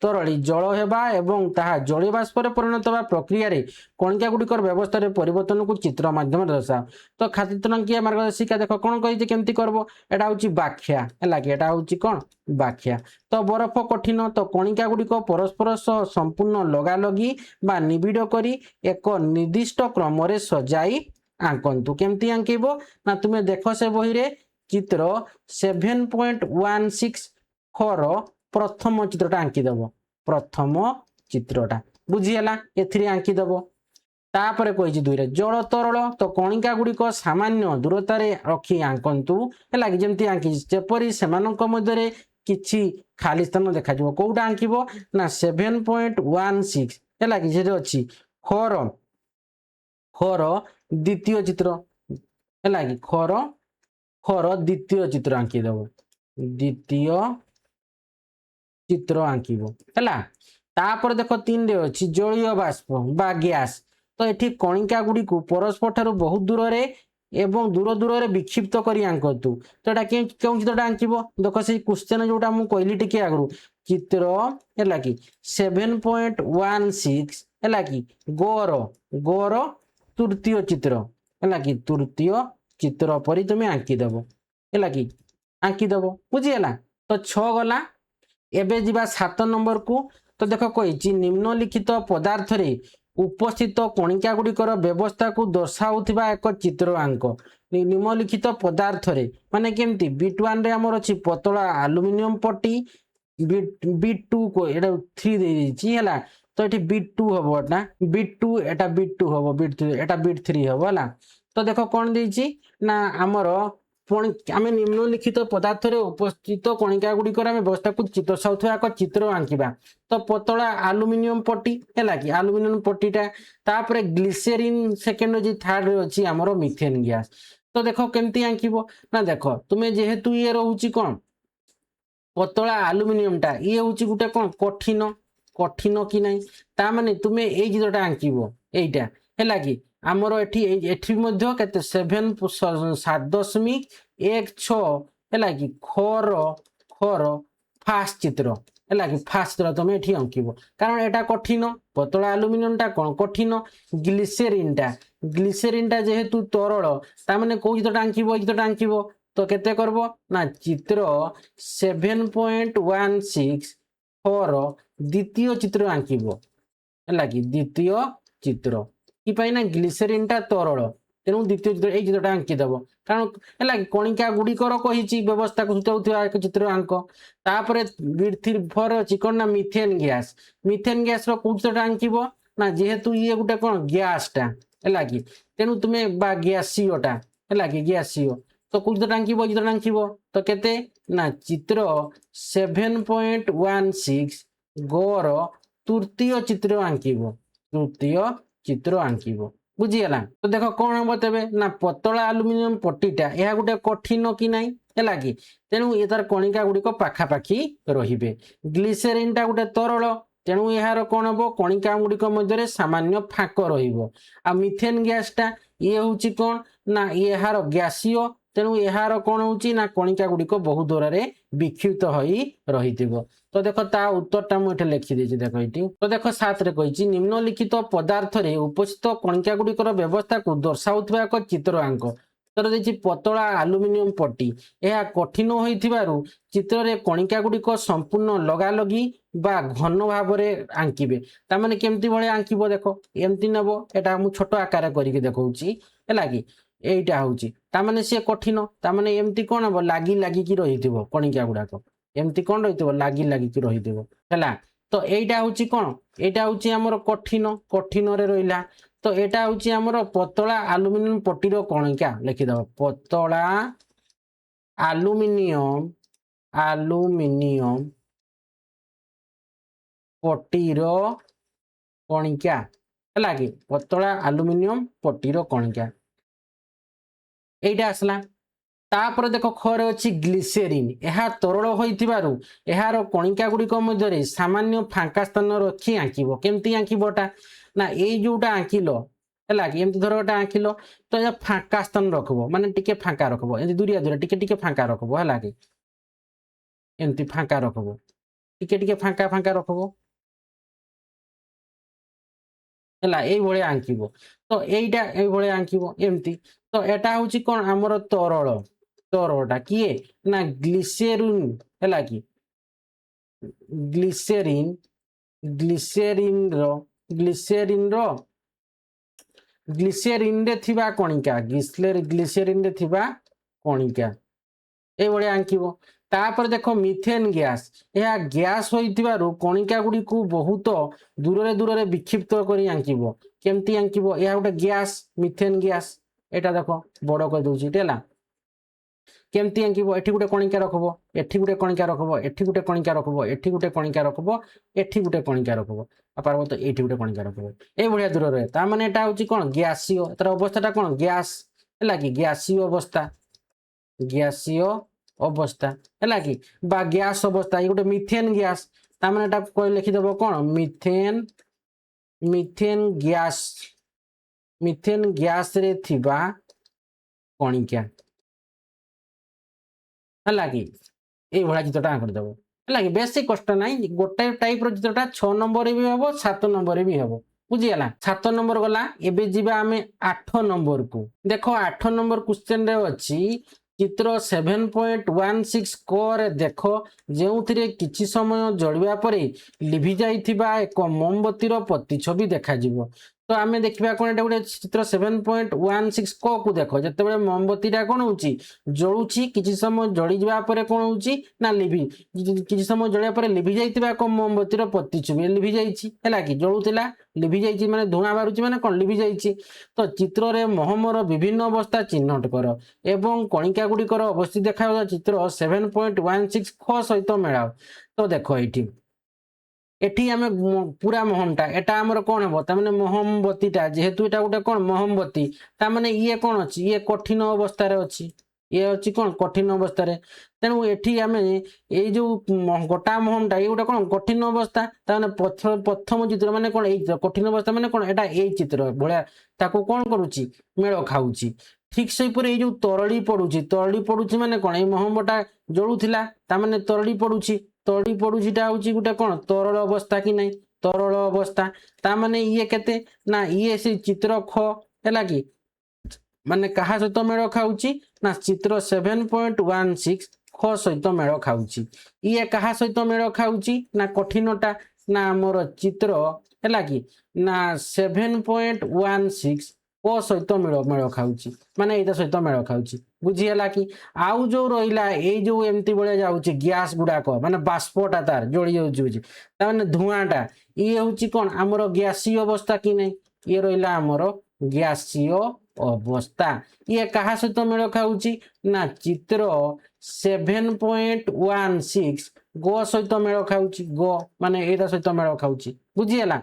ତରଳି ଜଳ ହେବା ଏବଂ ତାହା ଜଳୀୟ ବାଷ୍ପରେ ପରିଣତ ହେବା ପ୍ରକ୍ରିୟାରେ କଣିକା ଗୁଡିକର ବ୍ୟବସ୍ଥାରେ ପରିବର୍ତ୍ତନକୁ ଚିତ୍ର ମାଧ୍ୟମରେ ଦର୍ଶାଅ। ତ ଖାତିରଙ୍କିଆ ମାର୍ଗଦର୍ଶିକା ଦେଖ କଣ କହିଛି କେମିତି କରିବ ଏଟା ହଉଛି ବ୍ୟାଖ୍ୟା ହେଲା କି ଏଟା ହଉଛି କଣ ବ୍ୟାଖ୍ୟା। ତ ବରଫ କଠିନ ତ କଣିକା ଗୁଡିକ ପରସ୍ପର ସହ ସମ୍ପୂର୍ଣ୍ଣ ଲଗାଲଗି ବା ନିବିଡ଼ କରି ଏକ ନିର୍ଦ୍ଦିଷ୍ଟ କ୍ରମରେ ସଜାଇ ଆଙ୍କନ୍ତୁ। କେମିତି ଆଙ୍କିବ ନା ତୁମେ ଦେଖ ସେ ବହିରେ ଚିତ୍ର 7.16 ପ୍ରଥମ ଚିତ୍ରଟା ଆଙ୍କିଦବ ପ୍ରଥମ ଚିତ୍ରଟା ବୁଝିହେଲା ଏଥିରେ ଆଙ୍କିଦବ। ତାପରେ କହିଛି 2ରେ ଜଳ ତରଳ ତ କଣିକା ଗୁଡିକ ସାମାନ୍ୟ ଦୂରତାରେ ରଖି ଆଙ୍କନ୍ତୁ ହେଲା କି ଯେମିତି ଆଙ୍କିଛି ଯେପରି ସେମାନଙ୍କ ମଧ୍ୟରେ କିଛି ଖାଲି ସ୍ଥାନ ଦେଖାଯିବ। କୋଉଟା ଆଙ୍କିବ ନା 7.16 ହେଲା କି ସେଠି ଅଛି ଖର ଦ୍ୱିତୀୟ ଚିତ୍ର ହେଲା କି ଖର ଦ୍ୱିତୀୟ ଚିତ୍ର ଆଙ୍କିଦବ ଦ୍ୱିତୀୟ ଚିତ୍ର ଆଙ୍କିବ ହେଲା। ତାପରେ ଦେଖ 3ରେ ଅଛି ଜଳୀୟ ବାଷ୍ପ ବା ଗ୍ୟାସ ତ ଏଠି କଣିକା ଗୁଡିକୁ ପରସ୍ପର ଠାରୁ ବହୁତ ଦୂରରେ ଏବଂ ଦୂରରେ ବିକ୍ଷିପ୍ତ କରି ଆଙ୍କନ୍ତୁ। ତ ଏଟା କେଉଁ ଚିତ୍ରଟା ଆଙ୍କିବ ଦେଖ ସେଇ କ୍ୱେଶ୍ଚନ ଯୋଉଟା ମୁଁ କହିଲି ଟିକେ ଆଗରୁ ଚିତ୍ର ହେଲା କି 7.16 ହେଲା କି ଗୋର ତୃତୀୟ ଚିତ୍ର ହେଲା କି ତୃତୀୟ ଚିତ୍ର ପରି ତୁମେ ଆଙ୍କିଦବ ହେଲା କି ଆଙ୍କିଦବ ବୁଝିହେଲା। ତ 6 ଗଲା ଏବେ ଯିବା 7 ନମ୍ବର କୁ। ତ ଦେଖ କହିଛି ନିମ୍ନଲିଖିତ ପଦାର୍ଥରେ ଉପସ୍ଥିତ କଣିକା ଗୁଡିକର ବ୍ୟବସ୍ଥାକୁ ଦର୍ଶାଉଥିବା ଏକ ଚିତ୍ର ଆଙ୍କ। ନିମ୍ନଲିଖିତ ପଦାର୍ଥରେ ମାନେ କେମିତି B1 ରେ ଆମର ଅଛି ପତଳା ଆଲୁମିନିୟମ ପଟି B2 ଏଟା 3 ଦେଇଛି ହେଲା ତ ଏଠି B2 ହବ ଏଟା B2 ଏଟା B2 ହବ B3 ଏଟା B3 ହବ ହେଲା। ତ ଦେଖ କଣ ଦେଇଛି ନା ଆମର ଆମେ ନିମ୍ନଲିଖିତ ପଦାର୍ଥରେ ଉପସ୍ଥିତ କଣିକା ଗୁଡିକର ଆମେ ବ୍ୟବସ୍ଥାକୁ ଦର୍ଶାଉଥିବା ଏକ ଚିତ୍ର ଆଙ୍କିବା। ତ ପତଳା ଆଲୁମିନିୟମ ପଟି ହେଲା କି ଆଲୁମିନିୟମ ପଟିଟା ତାପରେ ଗ୍ଲିସେରିନ୍ ସେକେଣ୍ଡ ଅଛି ଥାର୍ଡ ରେ ଅଛି ଆମର ମିଥେନ ଗ୍ୟାସ। ତ ଦେଖ କେମିତି ଆଙ୍କିବ ନା ଦେଖ ତୁମେ ଯେହେତୁ ଇଏ ରହୁଛି କଣ ପତଳା ଆଲୁମିନିୟମ ଟା ଇଏ ହଉଛି ଗୋଟେ କଣ କଠିନ କି ନାହିଁ ତା ମାନେ ତୁମେ ଏଇ ଚିତ୍ରଟା ଆଙ୍କିବ ଏଇଟା ହେଲା କି ଆମର ଏଠି ମଧ୍ୟ କେତେ 7.16 ହେଲା କି ଖର ଫାଷ୍ଟ ଚିତ୍ର ହେଲା କି ଫାଷ୍ଟ ଚିତ୍ର ତମେ ଏଠି ଆଙ୍କିବ କାରଣ ଏଟା କଠିନ ପତଳା ଆଲୁମିନିୟମ ଟା କଣ କଠିନ ଗ୍ଲିସେରିନ୍ ଟା ଯେହେତୁ ତରଳ ତା ମାନେ କୋଉ ଚିତ୍ରଟା ଆଙ୍କିବ ଏଇ ଚିତ୍ରଟା ଆଙ୍କିବ। ତ କେତେ କରବ ନା ଚିତ୍ର 7.16 ଦ୍ୱିତୀୟ ଚିତ୍ର ଆଙ୍କିବ ହେଲା କି ଦ୍ୱିତୀୟ ଚିତ୍ର କି ପାଇଁ ନା ଗ୍ଲିସେରିନ୍ ଟା ତରଳ ତେଣୁ ଦ୍ୱିତୀୟ ଚିତ୍ର ଏଇ ଚିତ୍ରଟା ଆଙ୍କିଦବ କାରଣ ହେଲା କଣିକା ଗୁଡିକର କହିଛି ବ୍ୟବସ୍ଥାକୁ ସୂଚାଉଥିବା ଏକ ଚିତ୍ର ଆଙ୍କ। ତାପରେ B4 ଅଛି କଣ ନା ମିଥେନ ଗ୍ୟାସ ର କୋଉ ଚିତ୍ରଟା ଆଙ୍କିବ ନା ଯେହେତୁ ଇଏ ଗୋଟେ କଣ ଗ୍ୟାସ ଟା ହେଲା କି ତେଣୁ ତୁମେ ବା ଗ୍ୟାସୀୟଟା ହେଲା କି ଗ୍ୟାସୀୟ ତ କୋଉ ଚିତ୍ରଟା ଆଙ୍କିବ ଏଇ ଚିତ୍ରଟା ଆଙ୍କିବ। ତ କେତେ ନା ଚିତ୍ର 7.16 ଗୋର ତୃତୀୟ ଚିତ୍ର ଆଙ୍କିବ बुझीगला। तो देख कौन हम तेबे ना पतला आलुमिनियम पट्टीटा यह गोटे कठिन कि नाई है कि तेणु ये तार कणिका गुड़िक पाखापाखि रे। ग्लिसेरिन टा गोटे तरल तेणु यार कौन हम कणिका गुड़िक मध्य सामान्य फाक मिथेन गैस टा ये हूँ कौन ना यार गैसीय तेणु यार कौन होची ना कणिका गुड़िक बहु दूर से विक्षिप्त हो रही। तो देख ता उत्तरटा मुझे लिखिदे देख ये। तो देख 7 रे कही निम्नलिखित पदार्थ रे उपस्थित कणिका गुड़िकर व्यवस्था को दर्शाउथबा एक चित्र आंक। तर देखिए पतला आलुमिनियम पट्टी यह कठिन हो चित्र रे कणिका गुड़िक संपूर्ण लगा लगी बा घन भाव में आंकिबे तामाने केमती भले आंकिबो देख एमती नब एटा मु छोट आकार करके देखौची हैला कि एइटा होची तामाने से कठिन तामाने एमती कोन हबो लागी लागी की रहिथिबो कणिका गुडाक एमती कोन रहिथिबो लागी लागी की रहिथिबो हैला। तो एइटा होची कोन एइटा होची हमर कठिन कठिन रे रहिला। तो एटा होची हमर पतला आलुमिनियम पट्टीर कणिका लिखि दबो पतला आलुमिनियम आलुमिनियम पट्टीर कणिका हैला कि पतला आलुमिनियम पट्टीर कणिका एइटा आसला। तापर देख खरे अच्छी ग्लिसेरिन यह तरल होइथिबारु यार कणिका गुड़िक मध्य सामान्य फांका स्थान रखी आंकिब केमती आंकिबटा ना ये जोटा आंकिल है कि एमती धर गोटे आंकिल तो यह फांका स्थान रखब माने टिके फांका रखब एमती दूरिया दूरिया टिके टिके फांका रखब है कि एमती फांका रखब टिके टिके फांका फांका रखब है ये आंकिब। तो यहीटा ये आंकिब एमती। तो एटा हूँ कौन आमर तरल तरलटा किए ना ग्लिसेरिन है कि ग्लिसेरिन ग्लिसेरिन ग्लिसेरिन ग्लिसेरिन रे थिबा कणिका ग्लिसेरिन रे थिबा कणिका ये आंकिब। तापर देख मिथेन गैस यह गैस होइथिबारु कणिका गुड़ी को बहुत दूर दूर से विक्षिप्त करी आंकिब केमती आंकिब यह गोटे गैस मिथेन गैस एटा देख बड़ कर दूची है केमती आंकिब एठी गोटे कणिका रखब एठी गोटे कणिका रखब एठी गोटे कणिका रखब एठी गोटे कणिका रखब एठी गोटे कणिका रखब पारब तो एठी गोटे कणिका रखब ए भलिया दूर रहे ता माने एटा होची कोन गैसीय तर अवस्थाटा कोन गैस है कि गैसीय अवस्था गैसीय अवस्था है कि बा गैस अवस्था ये गोटे मिथेन गैस ता माने एटा कोइ लिखि देबो कोन मिथेन मिथेन गैस रे थिबा कणिका है कि ये भाया चित्रटा आंकि देव है कि बेसी कष्ट ना गोटे टाइप चित्रटा 6 नंबर भी हम 7 नंबर भी हम बुझीगला। 7 नंबर गला एबे जीवा आमे 8 नंबर को देखो 8 नंबर क्वेश्चन रे अछि चित्र 7.16 कर देख जो किछि समय जलिबा परे लिभि जाइथिबा एक मोमबत्तीर प्रतिछवि देखा जिवो। तो आमे देखिबा कोन एटा गोटे चित्र 7.16 क को देखो जते मोमबत्तीटा कोन होची जळुची किछि समय जळि जिबा परे कोन होची ना लिभि किछि समय जळिया परे लिभि जाइथिबा एक मोमबत्तीर प्रतिछवि लिभि जाइछि हैला कि जळुतिला लिभि जाइछि माने धुआं बारुची माने कोन लिभि जाइछि। तो चित्र रे मोहमर विभिन्न अवस्था चिन्हट कर एवं कणिका गुड़िकर अवस्थित देखा चित्र 7.16 ख सहित मेलाओ। तो देख ये एठी आमे पूरा मोहमटा एटा हमर कोन हबो त माने मोहमबत्तीटा जेहेतु एटा गोटे कोन मोहमबत्ती त माने ये कोन अछि ये कठिन अवस्था रे अछि ये अछि कोन कठिन अवस्था रे तेनु एठी आमे ए जो गोटा मोहमटा ये गोटे कोन कठिन अवस्था त माने प्रथम चित्र माने कोन ए कठिन अवस्था माने कोन एटा ए चित्र भलिया ताको कोन करूची मेळ खाउची। ठीक से पर ये जो तरली पड़ुची माने कोन ए मोहमटा जळुथिला त माने तरली पड़ुचीटा होची गोटे कोन तरल अवस्था कि नहीं तरल अवस्था ता माने ये केते ना ये से चित्र ख हैला कि माने कहा सहित मेळ खाउची ना चित्र 7.16 ख सहित मेळ खाउची ये कहा सहित मेळ खाउची ना कठिनटा ना मोर चित्र हैला कि ना 7.16 क सहित मेळ खाउची माने एटा सहित मेळ खाउची बुझीगला कि आउ जो रहिला ए जो एमती बळे जाउची गैस गुडाक माने बाष्पटा तार जोड़ी जाउची ता माने धुआंटा ये होची कोन हमर गैसीय अवस्था कि नहीं ये रहिला हमर गैसीय अवस्था ये कहा सहित मेळ खाउची ना चित्र 7.16 ग सहित मेळ खाउची ग माने एटा सहित मेळ खाउची बुझीगला।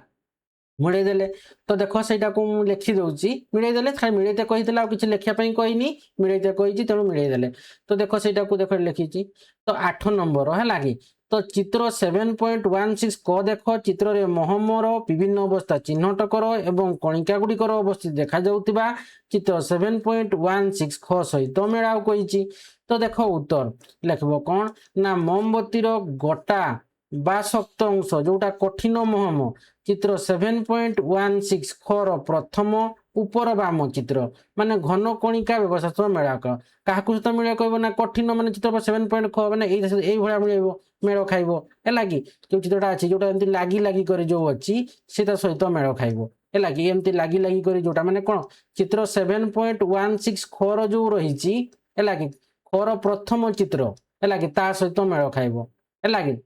मिड़े देले तो देख सहीटा को लिखिदे मिड़े देले खाली मिड़ेते कही आ कि लिखापी कहनी मिड़ेते कही तेणु मिड़े देले तो देख सहीटा को देख लिखी तो 8 नंबर है लगे तो चित्र 7.16 क देख चित्र रे महमर विभिन्न अवस्था चिन्हट कर एवं कणिका गुड़िकर अवस्थित देखा जाउतिबा चित्र 7.16 ख सहित मेलाव कही तो देख उत्तर लिखब कौन ना मोमबत्तीर गोटा बा शक्त अंश जोटा कठिन महम चित्र 7.16 खर प्रथम ऊपर बाम चित्र माने घन कणिका व्यवस्था सह मेल कर क्या सहित मिले कह ना कठिन मान चित्र 7 पॉइंट ख मैंने यही मिल मेल खाइब है कि जो चित्रटा अच्छी जोटा एमती लगी लगी कर जो अच्छी से सहित मेल खाइब है कि एमती लगी लगी कर जोटा माने कौन चित्र 7.16 खर जो रही है कि खर प्रथम चित्र है कि सहित मेल खाइब है कि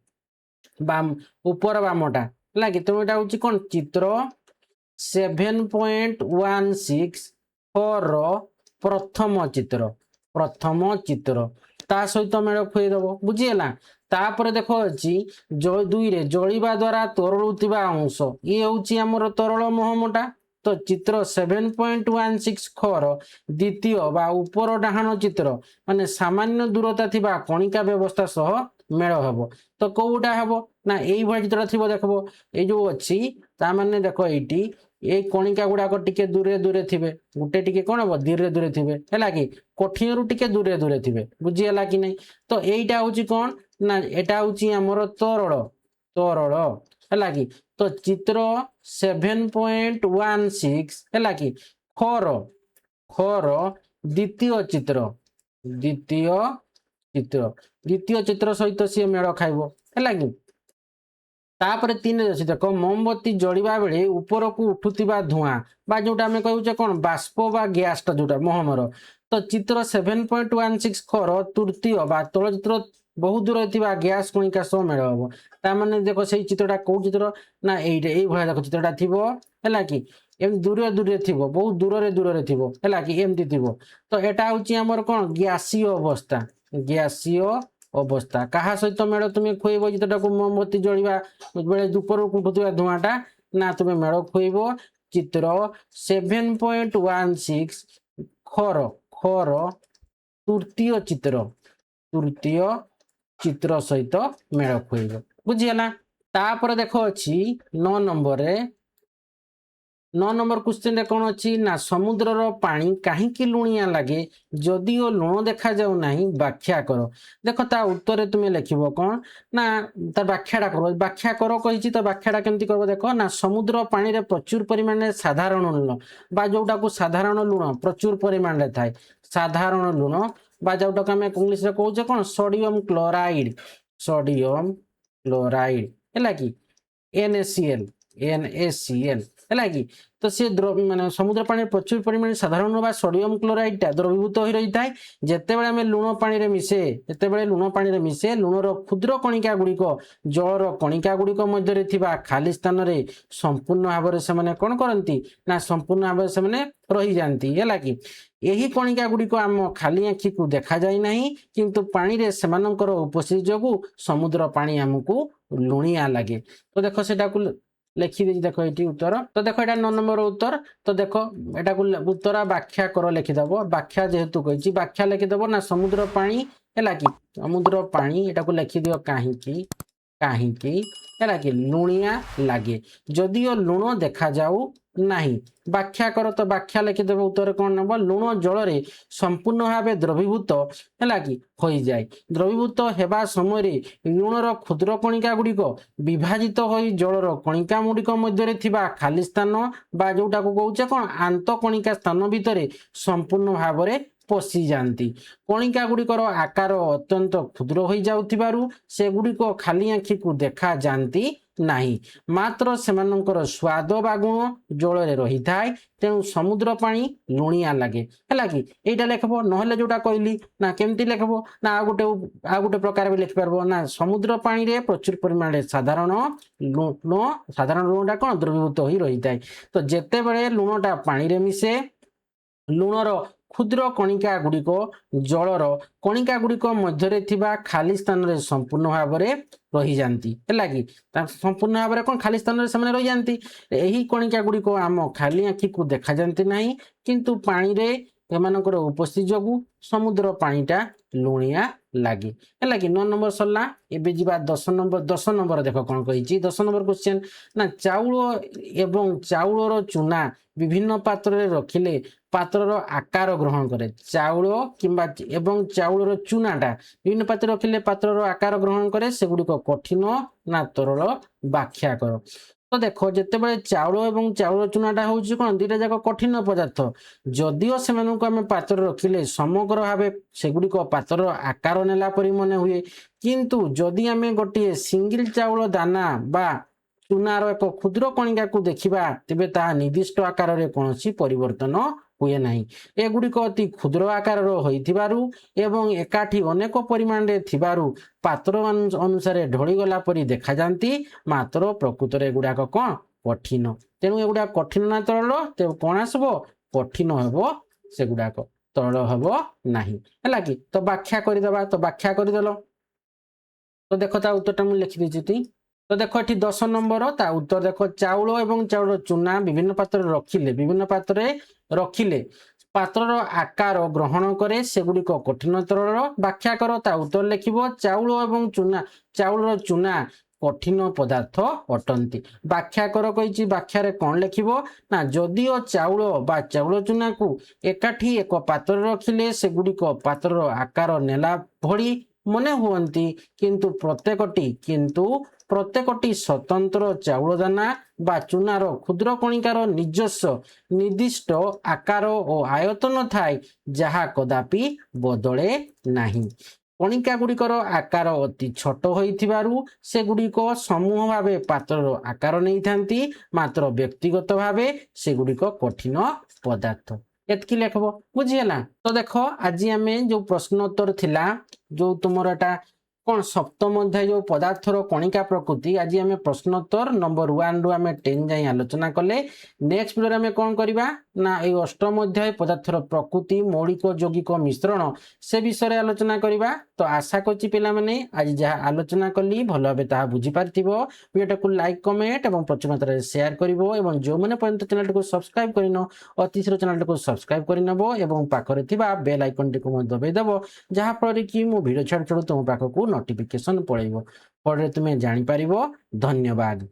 बाम ऊपर बामटा है कि तुम यहाँ हूँ कौन चित्र 7.16 खर प्रथम चित्र ता सहित मेल खुएदब बुझीगला तापर देख अच्छी दुई रे जलिबा द्वारा तरलुवा अंश ये हूँ आमर तरल महमटा तो चित्र 7.16 खर द्वितीय बा ऊपर डाहाण चित्र माने सामान्य दूरता थिबा कणिका व्यवस्था सह मेल हम तो कौटा हम ना यही चित्र थी देखो ये जो अच्छी ताने देख ये ये कणिका गुड़ाक टिके दूरे दूरे थे गोटे टिके कौन हम धीरे धीरे थे है कि कठिन रु टिके दूरे दूरे थे बुझीगला कि नहीं तो यहीटा हूँ कौन ना यहाँ हूँ आमर तरल तरल है कि तो चित्र 7.16 है कि खर खर द्वितीय चित्र सहित सी मेल खाइब है कि तापर 3 अच्छी देख मोमबत्ती जलिबा बेले ऊपर को उठुवा धूआं बा जोटा आम कहूचे कौन बाष्प बा गैसटा जोटा महमर तो चित्र 7.16 खर तृतीय बा तल चित्र बहुत दूर थी गैस कणिका सह मेल हम ताने देख से चित्रटा कौ चित्र ना यही देख चित्रटा थी है कि एम दूरे दूरे थी बहुत दूर दूर थी है कि एमती थी तो यहाँ हूँ आमर कौन गैसीय अवस्था क्या सहित मेल तुम्हें खुएब चित्रटा को मोमबत्ती जलिबा बेले ऊपर उठुवा धूआटा ना तुम्हें मेल खुएब चित्र 7.16 खर खर तृतीय चित्र सहित मेल खुएब बुझीगला तापर देख अच्छी 9 नंबर 9 नंबर क्वेश्चन कौन अच्छी ना समुद्रर पानी कहीं लुणिया लगे जदिओ लुण देखा जाऊ नहीं व्याख्या कर देख ता उत्तर तुम्हें लिखब कौन ना तार व्याख्याटा कर कही तो व्याख्याटा केमती कर देख ना समुद्र पानी रे प्रचुर परिमाण में साधारण लुण बा जोटा को साधारण लुण प्रचुर परिमाण में थाए साधारण लुण बा जोटा को आम इंग्लिश रे कहूचे कौन सोडियम क्लोराइड है कि NaCl है कि तो सी माने समुद्र पानी प्रचुर परिमाण साधारण बा सोडियम क्लोराइडटा द्रवीभूत हो रही है जितेबाला आम लुण पानी मिसे जितेबाला लुण पानी मिसे लुणर क्षुद्र कणिका गुड़िक जलर कणिका गुड़िक मध्य थिबा खाली स्थान रे संपूर्ण भाव से कौन करती ना संपूर्ण भाव से रही जाती है कि यही कणिका गुड़िक आम खाली आखि को देखा जाए नहीं किंतु पानी रे सेमानंकर उपस्थिति जोगु समुद्र पानी आमको लुणिया लगे तो देख से लिखिदे देख ये उत्तर तो देख यहाँ 9 नंबर उत्तर तो देख यहाँ उत्तर व्याख्या कर लिखिदब व्याख्या जेहेतु कही व्याख्या लिखिदब ना समुद्र पानी है कि समुद्र पानी यहाँ लिखिद कहीं है कि लुणिया लगे जदिओ लुण देखा जाऊ नहीं व्याख्या कर तो व्याख्या लिखिदेव उत्तर कौन नब लुण जल संपूर्ण भाव द्रवीभूत है कि हो जाए द्रवीभूत हेबा समय लुणर क्षुद्र कणिका गुड़िक विभाजित हो जलर कणिका गुड़िक मध्य थिबा खाली स्थान बा जोटा को कहूचे कौन आंत कणिका स्थान भितर संपूर्ण भाव में पशि जाती कणिका गुड़िकर आकार अत्यंत क्षुद्र हो जाउथिबारु से गुड़िक खाली आखि को देखा जाती नहीं मात्र सेमानंकर स्वाद बा गुण जल रही थाए तेणु समुद्र पानी लुणिया लगे है कि यहीटा लिखब ना जोटा कहली ना केमती लिखब ना आ गोटे प्रकार भी लिखिपार ना समुद्र पानी रे प्रचुर परिमाण साधारण लुणटा कौन द्रवीभूत हो रही थाए तो जेते बेले लुणटा पानी रे मिसे लुणर क्षुद्र कणिका गुड़िक जलर कणिका गुड़िक मध्य थिबा खाली स्थान रे संपूर्ण भाव में रही जाती है कि संपूर्ण भाव में कौन खाली स्थान से रही जाती यही कणिका गुड़िक आम खाली आखि को देखा जाती नहीं किंतु पानी रे एमानकर उपस्थिति जोगु समुद्र पानीटा लुणिया लगे है कि 9 नंबर सरला एबे जीवा 10 नंबर देख कौन कही 10 नंबर क्वेश्चन ना चाउल एवं चाउलर चूना विभिन्न पात्र रे रखिले पात्रर आकार ग्रहण करे चाउल किंबा एवं चाउलर चूनाटा विभिन्न पात्र रखिले पात्रर आकार ग्रहण करे सेगुड़िक कठिन ना तरल व्याख्या कर तो देख जिते चाउल एवं चाउल चूनाटा हूँ कौन दुईटा जाक कठिन पदार्थ जदिओ से आम पात्र रखिले समग्र भाव सेगुड़िक पात्र आकार नेला परी मन हुए किंतु जदि आम गोटे सिंगल चाउल दाना बा चूनार एक क्षुद्र कणिका को देखा तेबे ता निर्दिष्ट आकार रे कौनसी परिवर्तन हुए नहीं एगुड़िक अति क्षुद्र आकार होइथिबारु एवं एकाठी अनेक परिमाण रे थिबारु पात्र अनुसार ढली गला परी देखा जाती मात्र प्रकृत रे गुड़ाक कौन कठिन तेणु एगुड़ा कठिन ना तरल तेज कौन आसब कठिन हेब सेगुड़ाक तरल हेब नहीं है कि तो व्याख्या करदेबा तो व्याख्या करदेल तो देख ता उत्तर मुझे लिखिदी तो देख ये 10 नंबर ता उत्तर देख चाउल एवं चाउल चूना विभिन्न पात्र रखिले पात्रर आकार ग्रहण करे सेगुड़िक कठिन तरल व्याख्या कर ता उत्तर लिखिबो चाउल एवं चाउलर चूना कठिन पदार्थ अटंती व्याख्या कर कही व्याख्या रे कौन लिखिबो ना जदिओ चाउल बा चाउल चूना को एकाठी एक पात्र रखिले सेगुड़िक पात्रर आकार नेला भली मने हुअंती किंतु प्रत्येकटी स्वतंत्र चाउल दाना बा चूनार क्षुद्र कणिकार निजस्व निर्दिष्ट आकार और आयतन थाए जहा कदापि बदले नहीं कणिका गुड़िकर आकार अति छोट होइथिबारु सेगुड़िक समूह भावे पात्रर आकार नहीं थांती मात्र व्यक्तिगत भावे सेगुड़िक कठिन पदार्थ एतकी लेखब बुझीगला तो देख आज आम जो प्रश्नोत्तर थिला जो तुमर एटा कौन सप्तम अध्याय जो पदार्थर कणिका प्रकृति आज आम प्रश्नोत्तर नंबर 1 रु आम 10 जाए आलोचना कले नेक्स्ट वीडियो में कौन करवा ना ये अष्टम अध्याय पदार्थर प्रकृति मौलिक यौगिक मिश्रण से विषय आलोचना करवा तो आशा करछि पिला माने आज जहाँ आलोचना कली भल भाव ता बुझी पारथिबो वीडियो को लाइक कमेंट और प्रचुर मात्रा शेयर करिवो एवं जो माने पर्यंत चैनल को सब्सक्राइब करिनो अतिशीघ्र चैनल को सब्सक्राइब करिनबो एवं पाखरे थिबा बेल आइकन टी को दबाई देबो जहाँ फल कि मो वीडियो छाड़ छाड़ तुम पाखक नोटिफिकेशन पड़ेबो पड़े तुम्हें जानि पारिबो धन्यवाद।